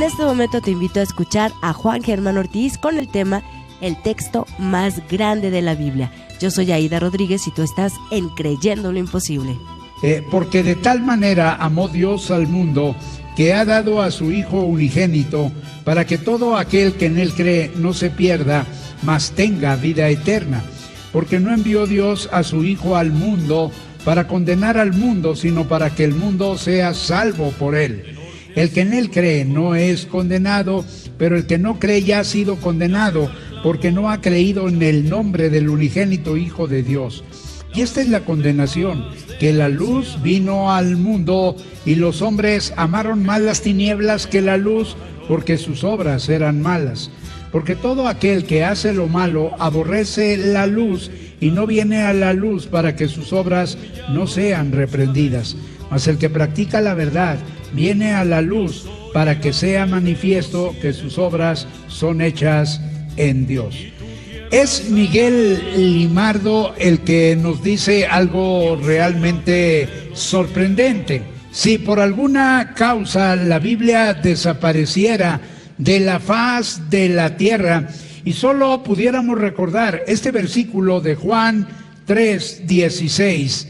En este momento te invito a escuchar a Juan Germán Ortiz con el tema El texto más grande de la Biblia. Yo soy Aida Rodríguez y tú estás en Creyendo lo Imposible. Porque de tal manera amó Dios al mundo que ha dado a su Hijo unigénito para que todo aquel que en él cree no se pierda, mas tenga vida eterna. Porque no envió Dios a su Hijo al mundo para condenar al mundo, sino para que el mundo sea salvo por él. El que en él cree no es condenado, pero el que no cree ya ha sido condenado, porque no ha creído en el nombre del unigénito Hijo de Dios. Y esta es la condenación, que la luz vino al mundo y los hombres amaron más las tinieblas que la luz, porque sus obras eran malas. Porque todo aquel que hace lo malo aborrece la luz y no viene a la luz para que sus obras no sean reprendidas. Mas el que practica la verdad viene a la luz para que sea manifiesto que sus obras son hechas en Dios. Es Miguel Limardo el que nos dice algo realmente sorprendente. Si por alguna causa la Biblia desapareciera de la faz de la tierra y solo pudiéramos recordar este versículo de Juan 3:16,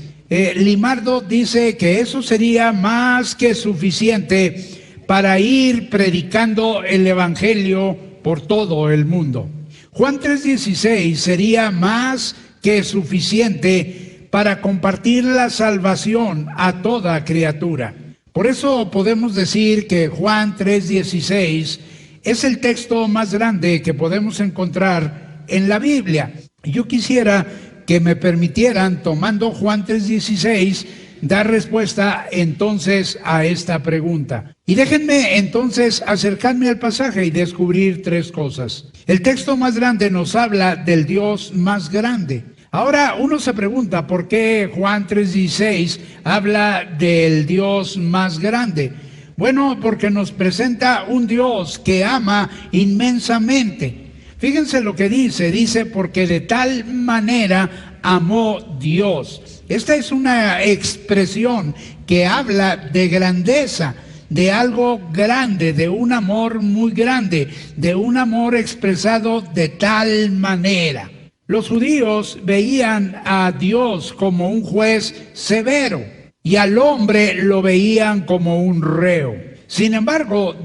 Limardo dice que eso sería más que suficiente para ir predicando el Evangelio por todo el mundo. Juan 3:16 sería más que suficiente para compartir la salvación a toda criatura. Por eso podemos decir que Juan 3:16 es el texto más grande que podemos encontrar en la Biblia. Yo quisiera que me permitieran, tomando Juan 3:16, dar respuesta entonces a esta pregunta. Y déjenme entonces acercarme al pasaje y descubrir tres cosas. El texto más grande nos habla del Dios más grande. Ahora uno se pregunta por qué Juan 3:16 habla del Dios más grande. Bueno, porque nos presenta un Dios que ama inmensamente. Fíjense lo que dice porque de tal manera amó Dios. Esta es una expresión que habla de grandeza, de algo grande, de un amor muy grande, de un amor expresado de tal manera. Los judíos veían a Dios como un juez severo y al hombre lo veían como un reo. Sin embargo,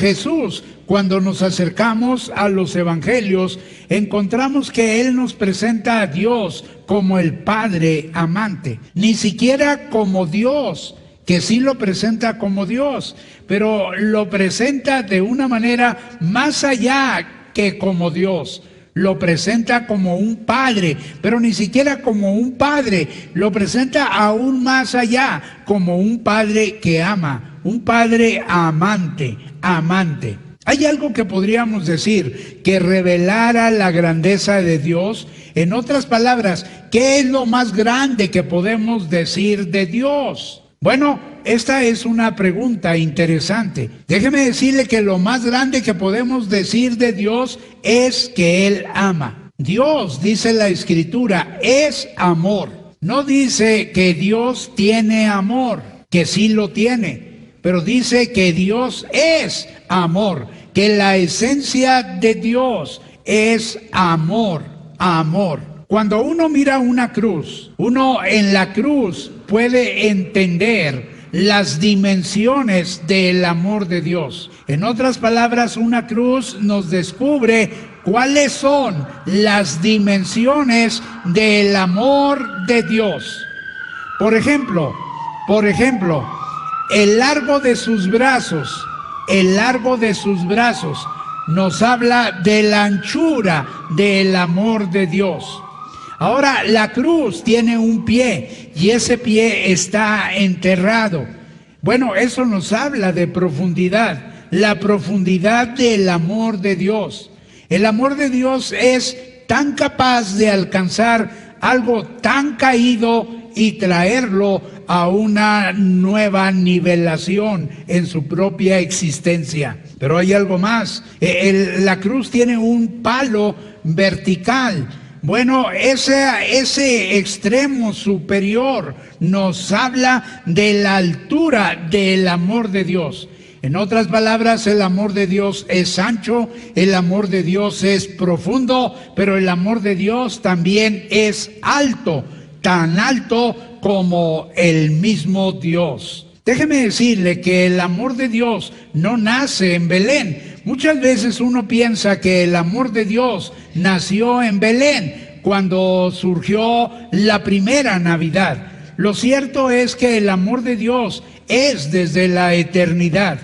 Jesús, cuando nos acercamos a los evangelios, encontramos que Él nos presenta a Dios como el Padre amante, ni siquiera como Dios, que sí lo presenta como Dios, pero lo presenta de una manera más allá que como Dios. Lo presenta como un padre, pero ni siquiera como un padre, lo presenta aún más allá, como un padre que ama, un padre amante. Hay algo que podríamos decir que revelara la grandeza de Dios. En otras palabras, ¿qué es lo más grande que podemos decir de Dios? Bueno, esta es una pregunta interesante. Déjeme decirle que lo más grande que podemos decir de Dios es que Él ama. Dios, dice la Escritura, es amor. No dice que Dios tiene amor, que sí lo tiene, pero dice que Dios es amor, que la esencia de Dios es amor. Cuando uno mira una cruz, uno en la cruz puede entender las dimensiones del amor de Dios. En otras palabras, una cruz nos descubre cuáles son las dimensiones del amor de Dios. Por ejemplo, el largo de sus brazos nos habla de la anchura del amor de Dios. Ahora, la cruz tiene un pie y ese pie está enterrado. Bueno, eso nos habla de profundidad, la profundidad del amor de Dios. El amor de Dios es tan capaz de alcanzar algo tan caído y traerlo a una nueva nivelación en su propia existencia. Pero hay algo más. La cruz tiene un palo vertical. Bueno, ese extremo superior nos habla de la altura del amor de Dios. En otras palabras, el amor de Dios es ancho, el amor de Dios es profundo, pero el amor de Dios también es alto, tan alto como el mismo Dios. Déjeme decirle que el amor de Dios no nace en Belén. Muchas veces uno piensa que el amor de Dios nació en Belén cuando surgió la primera Navidad. Lo cierto es que el amor de Dios es desde la eternidad.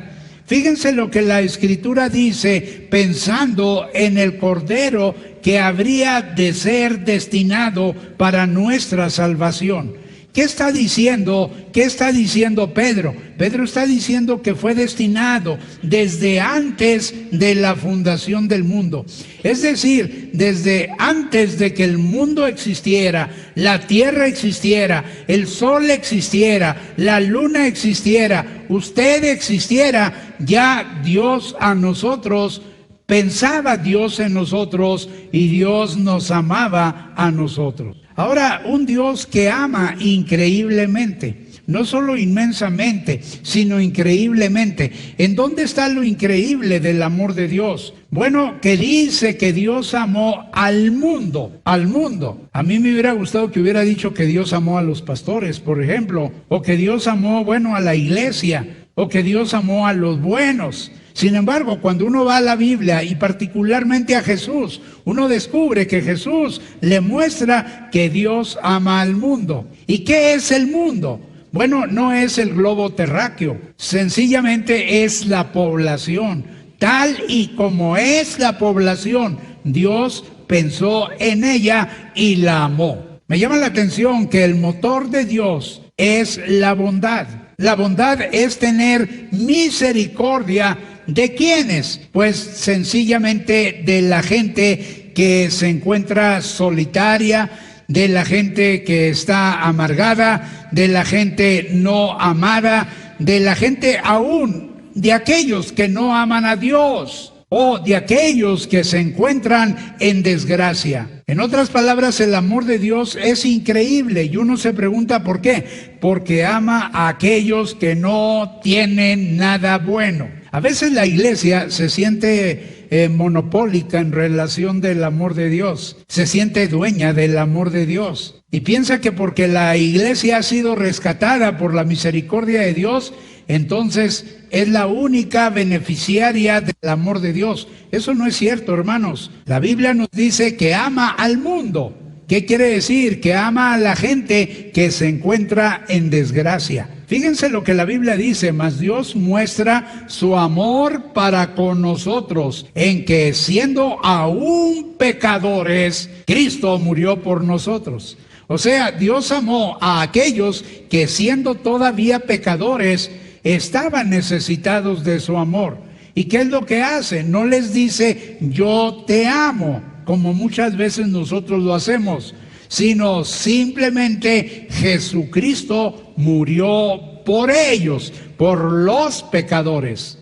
Fíjense lo que la Escritura dice pensando en el Cordero que habría de ser destinado para nuestra salvación. ¿Qué está diciendo? ¿Qué está diciendo Pedro? Pedro está diciendo que fue destinado desde antes de la fundación del mundo. Es decir, desde antes de que el mundo existiera, la tierra existiera, el sol existiera, la luna existiera, usted existiera, ya Dios a nosotros, pensaba Dios en nosotros y Dios nos amaba a nosotros. Ahora, un Dios que ama increíblemente, no solo inmensamente, sino increíblemente. ¿En dónde está lo increíble del amor de Dios? Bueno, que dice que Dios amó al mundo, al mundo. A mí me hubiera gustado que hubiera dicho que Dios amó a los pastores, por ejemplo, o que Dios amó, a la iglesia, o que Dios amó a los buenos. Sin embargo, cuando uno va a la Biblia y particularmente a Jesús, uno descubre que Jesús le muestra que Dios ama al mundo. ¿Y qué es el mundo? Bueno, no es el globo terráqueo, sencillamente es la población. Tal y como es la población, Dios pensó en ella y la amó. Me llama la atención que el motor de Dios es la bondad. La bondad es tener misericordia. ¿De quiénes? Pues sencillamente de la gente que se encuentra solitaria, de la gente que está amargada, de la gente no amada, de la gente aún, de aquellos que no aman a Dios o de aquellos que se encuentran en desgracia. En otras palabras, el amor de Dios es increíble y uno se pregunta ¿por qué? Porque ama a aquellos que no tienen nada bueno. A veces la iglesia se siente monopólica en relación del amor de Dios, se siente dueña del amor de Dios y piensa que porque la iglesia ha sido rescatada por la misericordia de Dios, entonces es la única beneficiaria del amor de Dios. Eso no es cierto, hermanos. La Biblia nos dice que ama al mundo. ¿Qué quiere decir? Que ama a la gente que se encuentra en desgracia. Fíjense lo que la Biblia dice, mas Dios muestra su amor para con nosotros, en que siendo aún pecadores, Cristo murió por nosotros. O sea, Dios amó a aquellos que siendo todavía pecadores, estaban necesitados de su amor. ¿Y qué es lo que hace? No les dice, yo te amo, como muchas veces nosotros lo hacemos, sino simplemente Jesucristo murió por ellos, por los pecadores.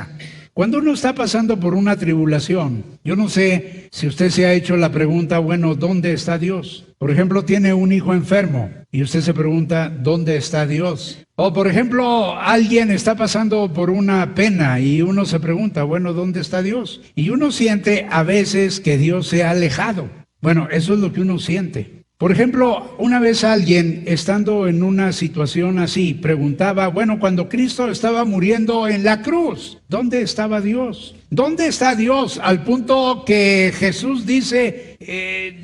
Cuando uno está pasando por una tribulación, yo no sé si usted se ha hecho la pregunta, bueno, ¿dónde está Dios? Por ejemplo, tiene un hijo enfermo y usted se pregunta, ¿dónde está Dios? O por ejemplo, alguien está pasando por una pena y uno se pregunta, bueno, ¿dónde está Dios? Y uno siente a veces que Dios se ha alejado. Bueno, eso es lo que uno siente. Por ejemplo, una vez alguien, estando en una situación así, preguntaba, bueno, cuando Cristo estaba muriendo en la cruz, ¿dónde estaba Dios? ¿Dónde está Dios? Al punto que Jesús dice,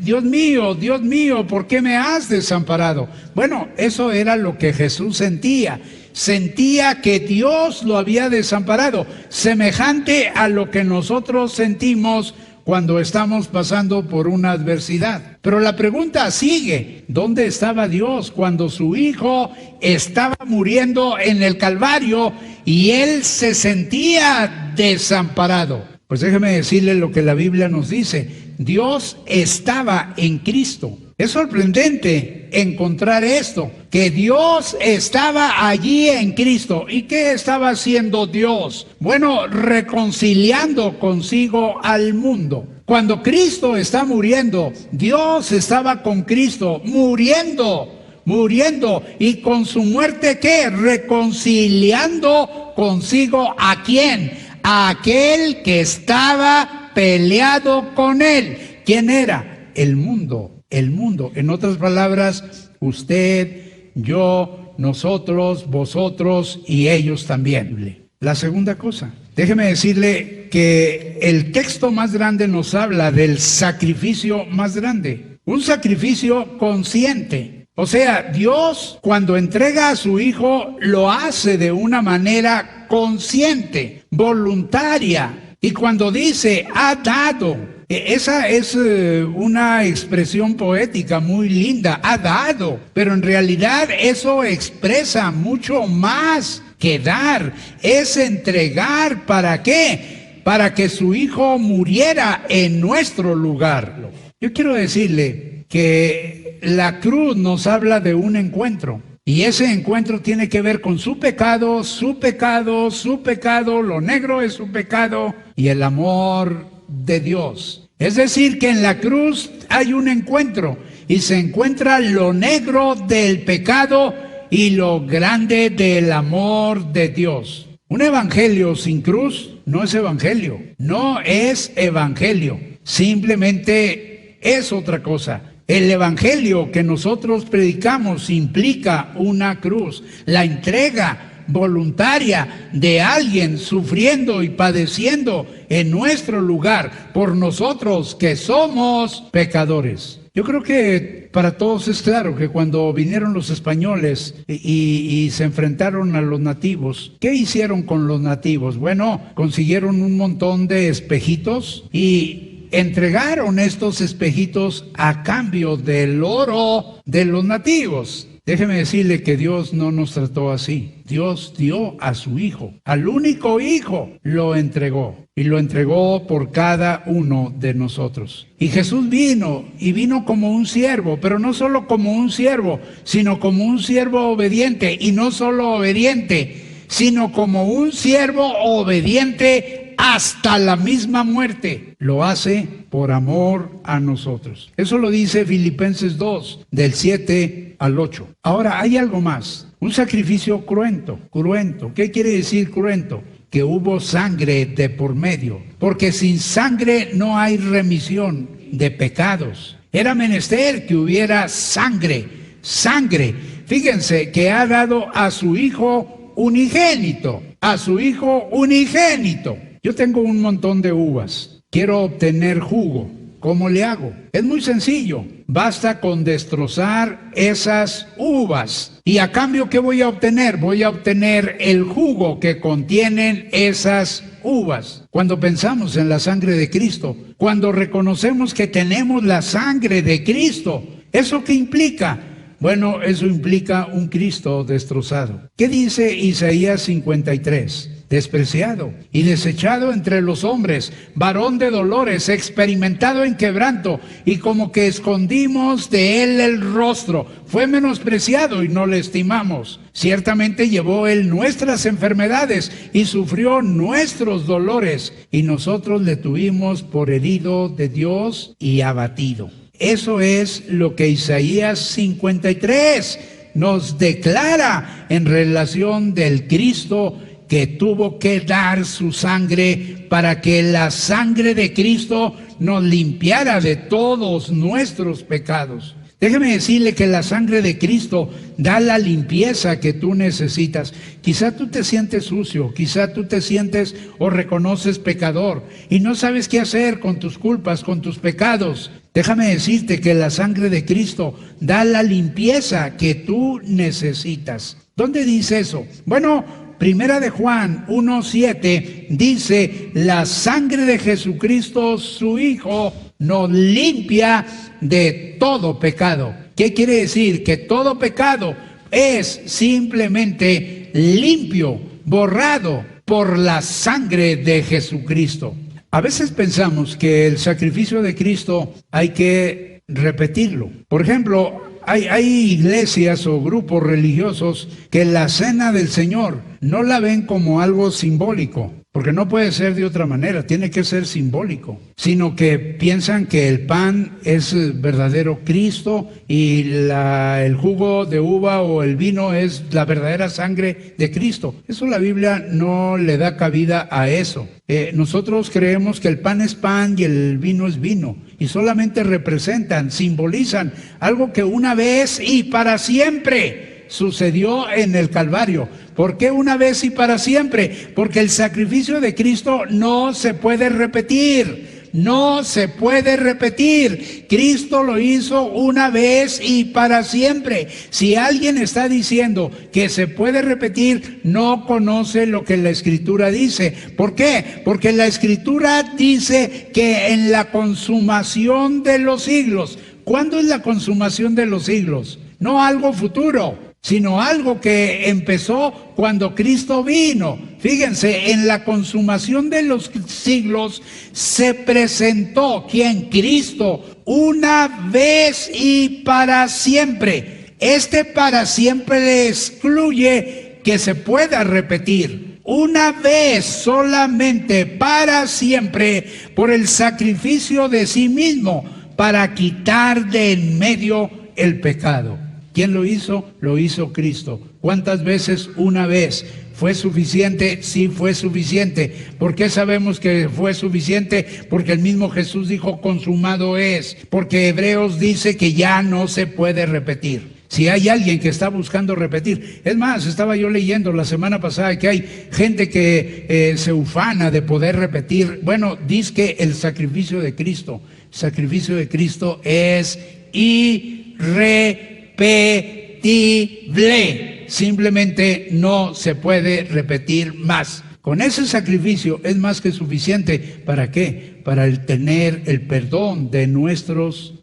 Dios mío, ¿por qué me has desamparado? Bueno, eso era lo que Jesús sentía. Sentía que Dios lo había desamparado, semejante a lo que nosotros sentimos cuando estamos pasando por una adversidad. Pero la pregunta sigue, ¿dónde estaba Dios cuando su hijo estaba muriendo en el Calvario y él se sentía desamparado? Pues déjeme decirle lo que la Biblia nos dice, Dios estaba en Cristo. Es sorprendente encontrar esto, que Dios estaba allí en Cristo. ¿Y qué estaba haciendo Dios? Bueno, reconciliando consigo al mundo. Cuando Cristo está muriendo, Dios estaba con Cristo muriendo, y con su muerte, ¿qué? Reconciliando consigo, ¿a quién? A aquel que estaba peleado con él. ¿Quién era? El mundo. En otras palabras, usted, yo, nosotros, vosotros y ellos también. La segunda cosa, déjeme decirle que el texto más grande nos habla del sacrificio más grande, un sacrificio consciente. O sea, Dios cuando entrega a su Hijo lo hace de una manera consciente, voluntaria. Y cuando dice, ha dado, esa es una expresión poética muy linda, ha dado. Pero en realidad eso expresa mucho más que dar, es entregar. ¿Para qué? Para que su Hijo muriera en nuestro lugar. Yo quiero decirle que la cruz nos habla de un encuentro. Y ese encuentro tiene que ver con su pecado, lo negro es su pecado y el amor de Dios. Es decir, que en la cruz hay un encuentro y se encuentra lo negro del pecado y lo grande del amor de Dios. Un evangelio sin cruz no es evangelio, simplemente es otra cosa. El evangelio que nosotros predicamos implica una cruz, la entrega voluntaria de alguien sufriendo y padeciendo en nuestro lugar por nosotros que somos pecadores. Yo creo que para todos es claro que cuando vinieron los españoles y se enfrentaron a los nativos, ¿qué hicieron con los nativos? Bueno, consiguieron un montón de espejitos y entregaron estos espejitos a cambio del oro de los nativos. Déjeme decirle que Dios no nos trató así. Dios dio a su Hijo, al único Hijo, lo entregó. Y lo entregó por cada uno de nosotros. Y Jesús vino como un siervo, pero no solo como un siervo, sino como un siervo obediente. Y no solo obediente, sino como un siervo obediente hasta la misma muerte. Lo hace por amor a nosotros. Eso lo dice Filipenses 2, del 7 al 8. Ahora, hay algo más. Un sacrificio cruento. ¿Qué quiere decir cruento? Que hubo sangre de por medio. Porque sin sangre no hay remisión de pecados. Era menester que hubiera sangre. Fíjense que ha dado a su Hijo unigénito. Yo tengo un montón de uvas. Quiero obtener jugo. ¿Cómo le hago? Es muy sencillo. Basta con destrozar esas uvas. ¿Y a cambio qué voy a obtener? Voy a obtener el jugo que contienen esas uvas. Cuando pensamos en la sangre de Cristo, cuando reconocemos que tenemos la sangre de Cristo, ¿eso qué implica? Bueno, eso implica un Cristo destrozado. ¿Qué dice Isaías 53? Despreciado y desechado entre los hombres, varón de dolores, experimentado en quebranto, y como que escondimos de él el rostro. Fue menospreciado y no le estimamos. Ciertamente llevó él nuestras enfermedades y sufrió nuestros dolores, y nosotros le tuvimos por herido de Dios y abatido. Eso es lo que Isaías 53 nos declara en relación del Cristo que tuvo que dar su sangre para que la sangre de Cristo nos limpiara de todos nuestros pecados. Déjeme decirle que la sangre de Cristo da la limpieza que tú necesitas. Quizá tú te sientes sucio, quizá tú te sientes o reconoces pecador y no sabes qué hacer con tus culpas, con tus pecados. Déjame decirte que la sangre de Cristo da la limpieza que tú necesitas. ¿Dónde dice eso? Bueno, Primera de Juan 1:7 dice, la sangre de Jesucristo, su Hijo, nos limpia de todo pecado. ¿Qué quiere decir? Que todo pecado es simplemente limpio, borrado por la sangre de Jesucristo. A veces pensamos que el sacrificio de Cristo hay que repetirlo. Por ejemplo, hay iglesias o grupos religiosos que la cena del Señor no la ven como algo simbólico. porque no puede ser de otra manera, tiene que ser simbólico, sino que piensan que el pan es verdadero Cristo y el jugo de uva o el vino es la verdadera sangre de Cristo. Eso la Biblia no le da cabida a eso. Nosotros creemos que el pan es pan y el vino es vino, y solamente representan, simbolizan algo que una vez y para siempre sucedió en el Calvario. ¿Por qué una vez y para siempre? Porque el sacrificio de Cristo no se puede repetir. No se puede repetir. Cristo lo hizo una vez y para siempre. Si alguien está diciendo que se puede repetir, no conoce lo que la Escritura dice. ¿Por qué? Porque la Escritura dice que en la consumación de los siglos. ¿Cuándo es la consumación de los siglos? No algo futuro, sino algo que empezó cuando Cristo vino. Fíjense, en la consumación de los siglos se presentó, ¿quién? Cristo, una vez y para siempre. Este para siempre excluye que se pueda repetir. Una vez solamente, para siempre, por el sacrificio de sí mismo, para quitar de en medio el pecado. ¿Quién lo hizo? Lo hizo Cristo. ¿Cuántas veces? Una vez. ¿Fue suficiente? Sí, fue suficiente. ¿Por qué sabemos que fue suficiente? Porque el mismo Jesús dijo, consumado es. Porque Hebreos dice que ya no se puede repetir. Si hay alguien que está buscando repetir. Es más, estaba yo leyendo la semana pasada que hay gente que se ufana de poder repetir. Bueno, dice que el sacrificio de Cristo es irrepetible. Simplemente no se puede repetir más. Con ese sacrificio es más que suficiente. ¿Para qué? Para tener el perdón de nuestros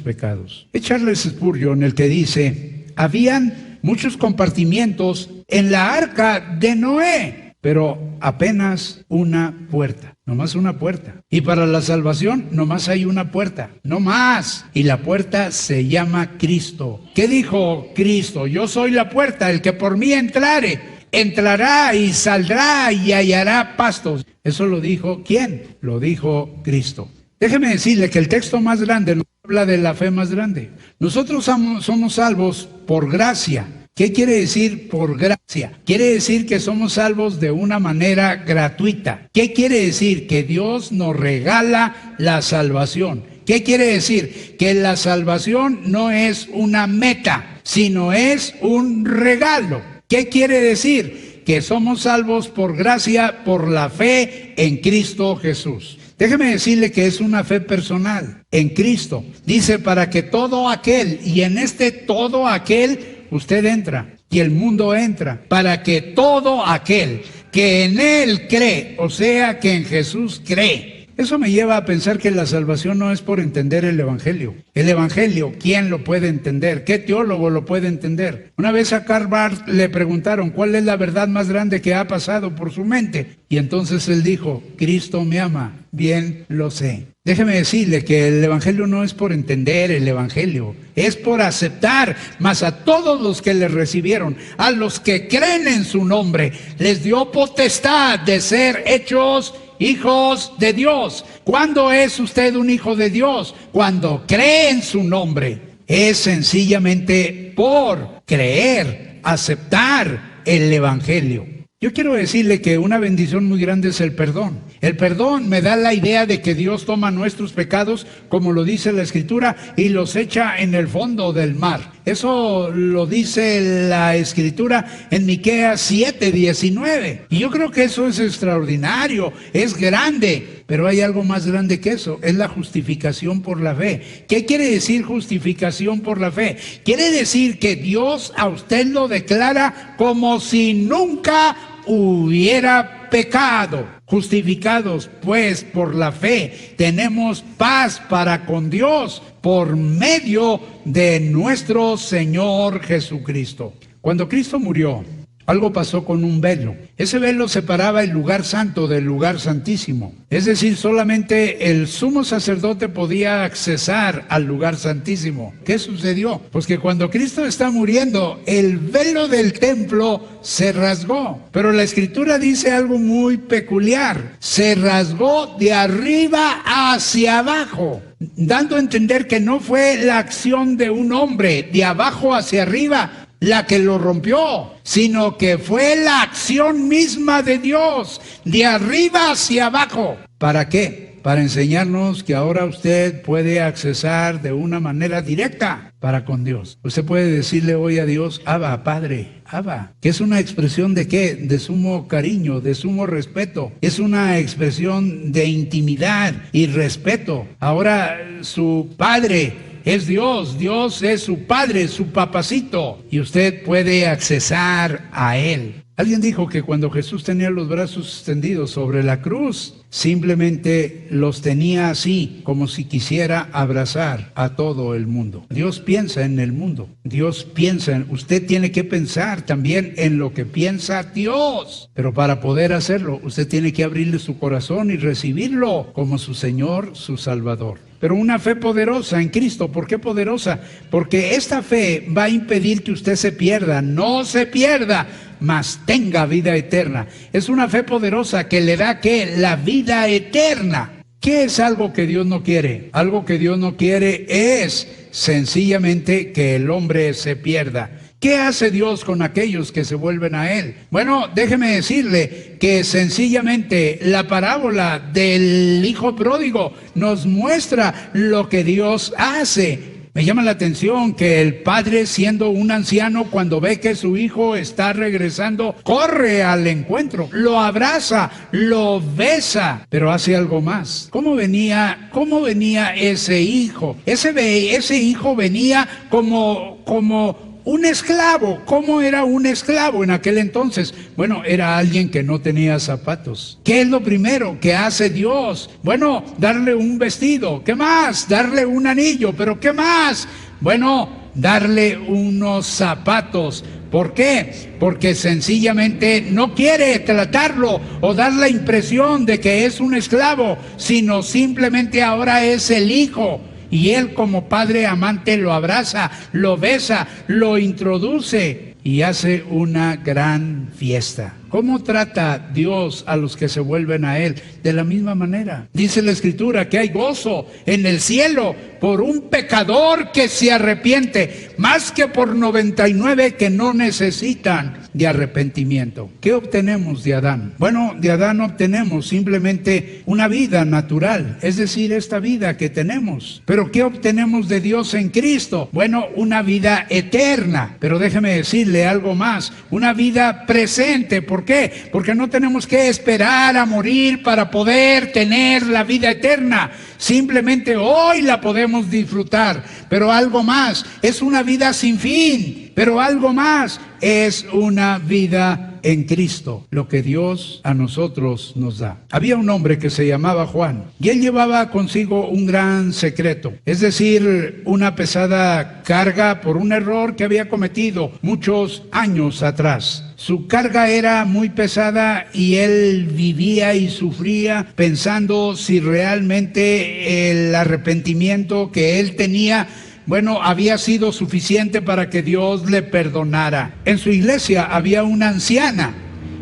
pecados. Es Charles Spurgeon el que dice, habían muchos compartimientos en la arca de Noé, pero apenas una puerta. Nomás una puerta. Y para la salvación, nomás hay una puerta. No más. Y la puerta se llama Cristo. ¿Qué dijo Cristo? Yo soy la puerta, el que por mí entrare, entrará y saldrá y hallará pastos. Eso lo dijo ¿quién? Lo dijo Cristo. Déjeme decirle que el texto más grande nos habla de la fe más grande. Nosotros somos salvos por gracia. ¿Qué quiere decir por gracia? Quiere decir que somos salvos de una manera gratuita. ¿Qué quiere decir? Que Dios nos regala la salvación. ¿Qué quiere decir? Que la salvación no es una meta, sino es un regalo. ¿Qué quiere decir? Que somos salvos por gracia, por la fe en Cristo Jesús. Déjeme decirle que es una fe personal en Cristo. Dice, para que todo aquel, y en este todo aquel, usted entra y el mundo entra, para que todo aquel que en Él cree, o sea, que en Jesús cree. Eso me lleva a pensar que la salvación no es por entender el Evangelio. El Evangelio, ¿quién lo puede entender? ¿Qué teólogo lo puede entender? Una vez a Karl Barth le preguntaron cuál es la verdad más grande que ha pasado por su mente. Y entonces él dijo, Cristo me ama, bien lo sé. Déjeme decirle que el Evangelio no es por entender el Evangelio, es por aceptar, mas a todos los que le recibieron, a los que creen en su nombre, les dio potestad de ser hechos hijos de Dios. ¿Cuándo es usted un hijo de Dios? Cuando cree en su nombre. Es sencillamente por creer, aceptar el Evangelio. Yo quiero decirle que una bendición muy grande es el perdón. El perdón me da la idea de que Dios toma nuestros pecados, como lo dice la Escritura, y los echa en el fondo del mar. Eso lo dice la Escritura en Miqueas 7:19. Y yo creo que eso es extraordinario, es grande, pero hay algo más grande que eso, es la justificación por la fe. ¿Qué quiere decir justificación por la fe? Quiere decir que Dios a usted lo declara como si nunca hubiera pecado. Justificados pues por la fe, tenemos paz para con Dios por medio de nuestro Señor Jesucristo. Cuando Cristo murió Algo pasó con un velo. Ese velo separaba el lugar santo del lugar santísimo. Es decir, solamente el sumo sacerdote podía accesar al lugar santísimo. ¿Qué sucedió? Pues que cuando Cristo está muriendo, el velo del templo se rasgó. Pero la Escritura dice algo muy peculiar. Se rasgó de arriba hacia abajo, dando a entender que no fue la acción de un hombre de abajo hacia arriba la que lo rompió, sino que fue la acción misma de Dios, de arriba hacia abajo. ¿Para qué? Para enseñarnos que ahora usted puede accesar de una manera directa para con Dios. Usted puede decirle hoy a Dios, Abba, Padre, Abba, que es una expresión de ¿qué? De sumo cariño, de sumo respeto. Es una expresión de intimidad y respeto. Ahora su Padre es Dios, Dios es su Padre, su papacito, y usted puede accesar a Él. Alguien dijo que cuando Jesús tenía los brazos extendidos sobre la cruz, simplemente los tenía así, como si quisiera abrazar a todo el mundo. Dios piensa en el mundo, Dios piensa en... Usted tiene que pensar también en lo que piensa Dios, pero para poder hacerlo, usted tiene que abrirle su corazón y recibirlo como su Señor, su Salvador. Pero una fe poderosa en Cristo. ¿Por qué poderosa? Porque esta fe va a impedir que usted se pierda. No se pierda, mas tenga vida eterna. Es una fe poderosa que le da ¿qué? La vida eterna. ¿Qué es algo que Dios no quiere? Algo que Dios no quiere es sencillamente que el hombre se pierda. ¿Qué hace Dios con aquellos que se vuelven a Él? Bueno, déjeme decirle que sencillamente la parábola del hijo pródigo nos muestra lo que Dios hace. Me llama la atención que el padre, siendo un anciano, cuando ve que su hijo está regresando, corre al encuentro, lo abraza, lo besa, pero hace algo más. ¿Cómo venía ese hijo? Ese hijo venía como un esclavo. ¿Cómo era un esclavo en aquel entonces? Bueno, era alguien que no tenía zapatos. ¿Qué es lo primero que hace Dios? Bueno, darle un vestido. ¿Qué más? Darle un anillo. ¿Pero qué más? Bueno, darle unos zapatos. ¿Por qué? Porque sencillamente no quiere tratarlo o dar la impresión de que es un esclavo, sino simplemente ahora es el hijo. Y él como padre amante lo abraza, lo besa, lo introduce y hace una gran fiesta. ¿Cómo trata Dios a los que se vuelven a Él? De la misma manera. Dice la Escritura que hay gozo en el cielo por un pecador que se arrepiente, más que por 99 que no necesitan de arrepentimiento. ¿Qué obtenemos de Adán? Bueno, de Adán obtenemos simplemente una vida natural, es decir, esta vida que tenemos. ¿Pero qué obtenemos de Dios en Cristo? Bueno, una vida eterna. Pero déjeme decirle algo más, una vida presente. ¿Por qué? Porque no tenemos que esperar a morir para poder tener la vida eterna. Simplemente hoy la podemos disfrutar. Pero algo más, es una vida sin fin. Pero algo más, es una vida en Cristo, lo que Dios a nosotros nos da. Había un hombre que se llamaba Juan, y él llevaba consigo un gran secreto, es decir, una pesada carga por un error que había cometido muchos años atrás. Su carga era muy pesada y él vivía y sufría pensando si realmente el arrepentimiento que él tenía, bueno, había sido suficiente para que Dios le perdonara. En su iglesia había una anciana,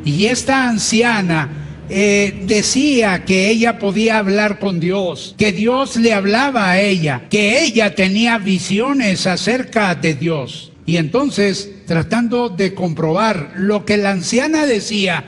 y esta anciana decía que ella podía hablar con Dios, que Dios le hablaba a ella, que ella tenía visiones acerca de Dios. Y entonces, tratando de comprobar lo que la anciana decía,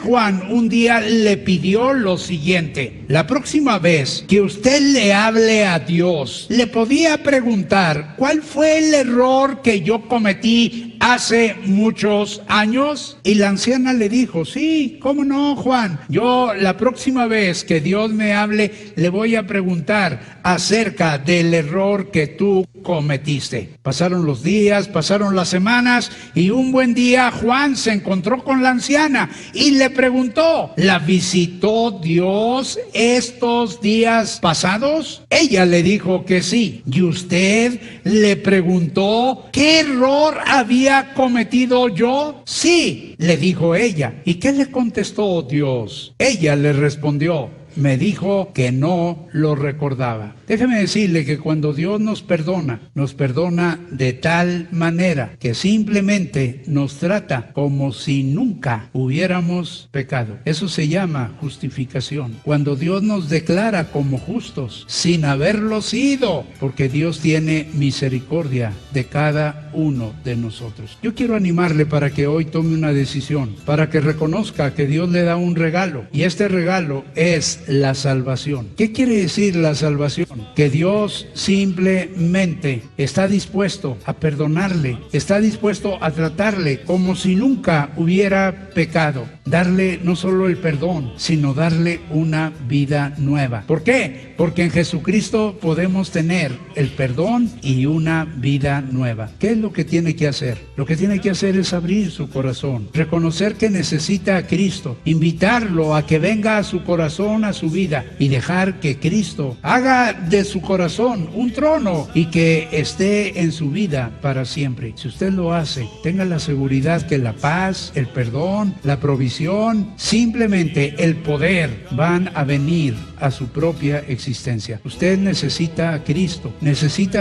Juan un día le pidió lo siguiente: la próxima vez que usted le hable a Dios, le podía preguntar, ¿cuál fue el error que yo cometí hace muchos años? Y la anciana le dijo, sí, ¿cómo no, Juan? Yo la próxima vez que Dios me hable, le voy a preguntar acerca del error que tú cometiste. Pasaron los días, pasaron las semanas, y un buen día Juan se encontró con la anciana y le preguntó, ¿la visitó Dios estos días pasados? Ella le dijo que sí. Y usted le preguntó qué error había había cometido yo? Sí, le dijo ella. ¿Y qué le contestó Dios? Ella le respondió: me dijo que no lo recordaba. Déjeme decirle que cuando Dios nos perdona de tal manera que simplemente nos trata como si nunca hubiéramos pecado. Eso se llama justificación. Cuando Dios nos declara como justos sin haberlo sido, porque Dios tiene misericordia de cada uno de nosotros. Yo quiero animarle para que hoy tome una decisión, para que reconozca que Dios le da un regalo, y este regalo es la salvación. ¿Qué quiere decir la salvación? Que Dios simplemente está dispuesto a perdonarle, está dispuesto a tratarle como si nunca hubiera pecado, darle no solo el perdón, sino darle una vida nueva. ¿Por qué? Porque en Jesucristo podemos tener el perdón y una vida nueva. ¿Qué es lo que tiene que hacer? Lo que tiene que hacer es abrir su corazón, reconocer que necesita a Cristo, invitarlo a que venga a su corazón, a su vida, y dejar que Cristo haga de su corazón un trono y que esté en su vida para siempre. Si usted lo hace, tenga la seguridad que la paz, el perdón, la provisión, simplemente el poder van a venir a su propia existencia. Usted necesita a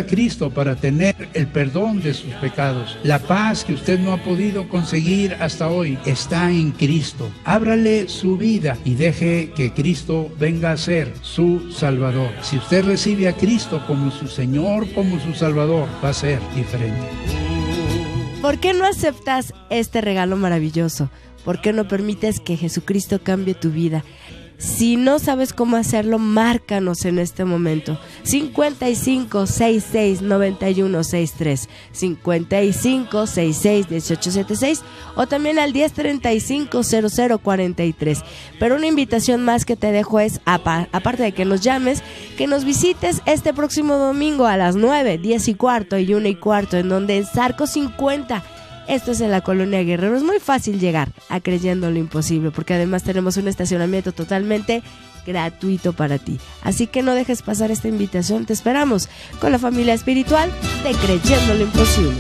Cristo para tener el perdón de sus pecados. La paz que usted no ha podido conseguir hasta hoy está en Cristo. Ábrale su vida y deje que Cristo venga a ser su Salvador. Si usted recibe a Cristo como su Señor, como su Salvador, va a ser diferente. ¿Por qué no aceptas este regalo maravilloso? ¿Por qué no permites que Jesucristo cambie tu vida? Si no sabes cómo hacerlo, márcanos en este momento. 55 66 91 63, 55 66 18 76 o también al 10 35 00 43. Pero una invitación más que te dejo es, aparte de que nos llames, que nos visites este próximo domingo a las 9, 10 y cuarto y 1 y cuarto, en donde en Zarco 50. Esto es en la Colonia Guerrero. Es muy fácil llegar a Creyendo lo Imposible, porque además tenemos un estacionamiento totalmente gratuito para ti. Así que no dejes pasar esta invitación. Te esperamos con la familia espiritual de Creyendo lo Imposible.